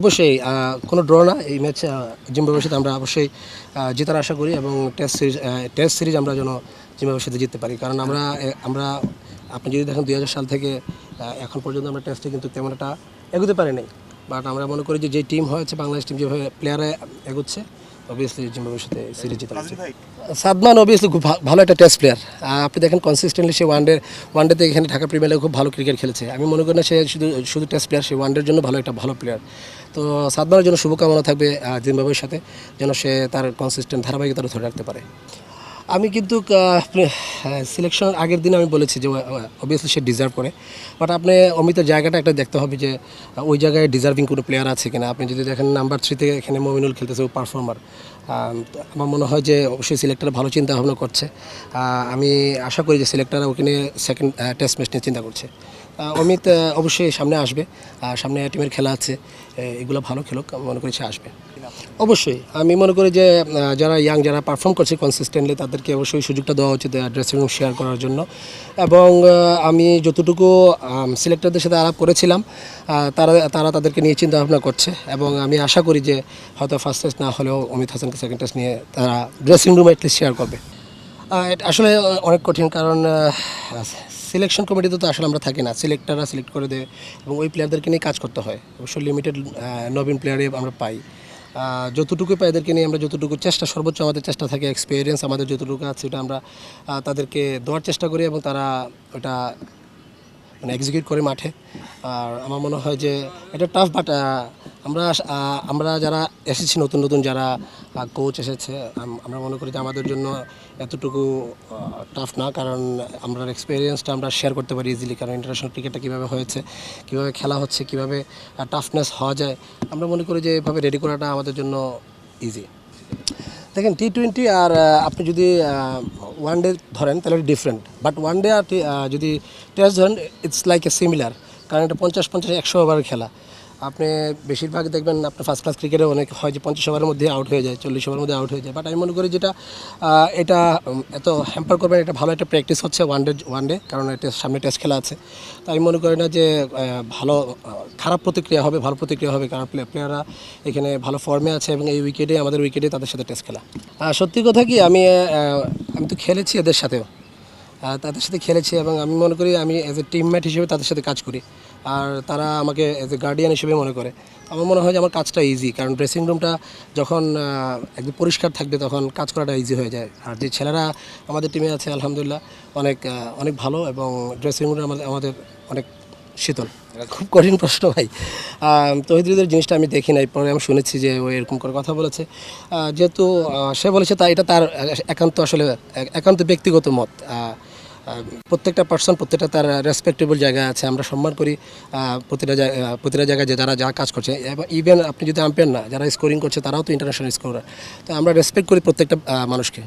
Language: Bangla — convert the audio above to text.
অবশ্যই কোনো ড্র না এই ম্যাচ জিম্বাবুয়ের সাথে আমরা অবশ্যই জেতার আশা করি এবং টেস্ট সিরিজ আমরা যেন জিম্বাবুয়ের সাথে জিততে পারি। কারণ আমরা আপনি যদি দেখেন 2000 সাল থেকে এখন পর্যন্ত আমরা টেস্টে কিন্তু তেমন একটা এগোতে পারি নাই। বাট আমরা মনে করি যে টিম হয়েছে বাংলাদেশ টিম যেভাবে প্লেয়ারে এগোচ্ছে অবভিয়াসলি জিম্বাবুয়ের সাথে সিরিজ জেতা উচিত। সাদমান অবভিয়াসলি খুব ভালো একটা টেস্ট প্লেয়ার। আপনি দেখেন কনসিস্টেন্টলি সে ওয়ানডেতে এখানে ঢাকা প্রিমিয়ার লিগে খুব ভালো ক্রিকেট খেলেছে। আমি মনে করি না সে শুধু টেস্ট প্লেয়ার, সে ওয়ানডের জন্য ভালো প্লেয়ার। তো সাদমানের জন্য শুভকামনা থাকবে জিম্বাবুয়ের সাথে, যেন সে তার কনসিস্টেন্ট ধারাবাহিকতা ধরে রাখতে পারে। আমি কিন্তু সিলেকশনের আগের দিন আমি বলেছি যে অবভিয়াসলি সে ডিজার্ভ করে, বাট আপনি অমিতের জায়গাটা একটা দেখতে হবে যে ওই জায়গায় ডিজার্ভিং কোনো প্লেয়ার আছে কিনা। আপনি যদি দেখেন নাম্বার 3 থেকে এখানে মমিনুল খেলতেছে, ও পারফর্মার। আমার মনে হয় যে অবশ্যই সিলেক্টর ভালো চিন্তা ভাবনা করছে। আমি আশা করি যে সিলেক্টর ওখানে সেকেন্ড টেস্ট ম্যাচ নিয়ে চিন্তা করছে। অমিত অবশ্যই সামনে আসবে, সামনে টিমের খেলা আছে, এগুলো ভালো খেলুক, মনে করি সে আসবে। অবশ্যই আমি মনে করি যে যারা যারা পারফর্ম করছে কনসিস্টেন্টলি তাদেরকে অবশ্যই সুযোগটা দেওয়া উচিত ড্রেসিং রুম শেয়ার করার জন্য। এবং আমি যতটুকু সিলেক্টরদের সাথে আলাপ করেছিলাম, তারা তাদেরকে নিয়ে চিন্তা ভাবনা করছে এবং আমি আশা করি যে হয়তো ফার্স্ট টেস্ট না হলেও অমিত হাসানকে সেকেন্ড টেস্ট নিয়ে তারা ড্রেসিং রুম অ্যাটলিস্ট শেয়ার করবে। এটা আসলে অনেক কঠিন, কারণ সিলেকশন কমিটিতে তো আসলে আমরা থাকি না, সিলেক্টররা সিলেক্ট করে দেয় এবং ওই প্লেয়ারদেরকে নিয়ে কাজ করতে হয়। অবশ্যই লিমিটেড নবীন প্লেয়ারই আমরা পাই। যতটুকু পাই এদেরকে নিয়ে আমরা যতটুকু সর্বোচ্চ আমাদের চেষ্টা থাকে, এক্সপিরিয়েন্স আমাদের যতটুকু আছে ওটা আমরা তাদেরকে দেওয়ার চেষ্টা করি এবং তারা ওটা মানে এক্সিকিউট করে মাঠে। আর আমার মনে হয় যে এটা টাফ, বাট আমরা যারা এসেছি নতুন যারা কোচ এসেছে, আমরা মনে করি যে আমাদের জন্য এতটুকু টাফ না, কারণ আমরা এক্সপিরিয়েন্সটা আমরা শেয়ার করতে পারি ইজিলি। কারণ ইন্টারন্যাশনাল ক্রিকেটটা কীভাবে হয়েছে, কীভাবে খেলা হচ্ছে, কীভাবে টাফনেস হওয়া যায়, আমরা মনে করি যে এভাবে রেডি করাটা আমাদের জন্য ইজি। দেখেন T20 আর আপনি যদি ওয়ান ডে ধরেন তাহলে ডিফারেন্ট, বাট ওয়ান ডে আর যদি টেস্ট ধরেন ইটস লাইক এ সিমিলার, কারণ এটা 50-50-100 ওভারের খেলা। আপনি বেশিরভাগ দেখবেন আপনার ফার্স্ট ক্লাস ক্রিকেটে অনেক হয় যে 50 ওভারের মধ্যে আউট হয়ে যায়, 40 ওভারের মধ্যে আউট হয়ে যায়। বাট আমি মনে করি যেটা এটা এত হ্যাম্পার করবেন, এটা ভালো একটা প্র্যাকটিস হচ্ছে ওয়ান ডে, কারণ এটা সামনে টেস্ট খেলা আছে। তো আমি মনে করি না যে ভালো খারাপ প্রতিক্রিয়া হবে, ভালো প্রতিক্রিয়া হবে, কারণ প্লেয়াররা এখানে ভালো ফর্মে আছে এবং এই আমাদের উইকেটে তাদের সাথে টেস্ট খেলা। সত্যি কথা কি, আমি তো খেলেছি তাদের সাথে খেলেছি এবং আমি মনে করি আমি অ্যাজ এ টিমমেট হিসেবে তাদের সাথে কাজ করি, আর তারা আমাকে অ্যাজ এ গার্ডিয়ান হিসেবে মনে করে। আমার মনে হয় যে আমার কাজটা ইজি, কারণ ড্রেসিং রুমটা যখন একদম পরিষ্কার থাকবে তখন কাজ করাটা ইজি হয়ে যায়। আর যে ছেলেরা আমাদের টিমে আছে আলহামদুলিল্লাহ অনেক ভালো, এবং ড্রেসিং রুমটা আমাদের অনেক শীতল। খুব কঠিন প্রশ্ন ভাই। তৌহিদুলের জিনিসটা আমি দেখি নাই, পরে আমি শুনেছি যে ও এরকম করে কথা বলেছে। যেহেতু সে বলেছে এটা তার একান্ত ব্যক্তিগত মত। প্রত্যেকটা পার্সন প্রত্যেকটা তার রেসপেক্টেবল জায়গায় আছে, আমরা সম্মান করি প্রতিটা জায়গায় যে যারা যা কাজ করছে। ইভেন আপনি যদি আম্পায়ার না, যারা স্কোরিং করছে তারাও তো ইন্টারন্যাশনাল স্কোরার। তো আমরা রেসপেক্ট করি প্রত্যেকটা মানুষকে।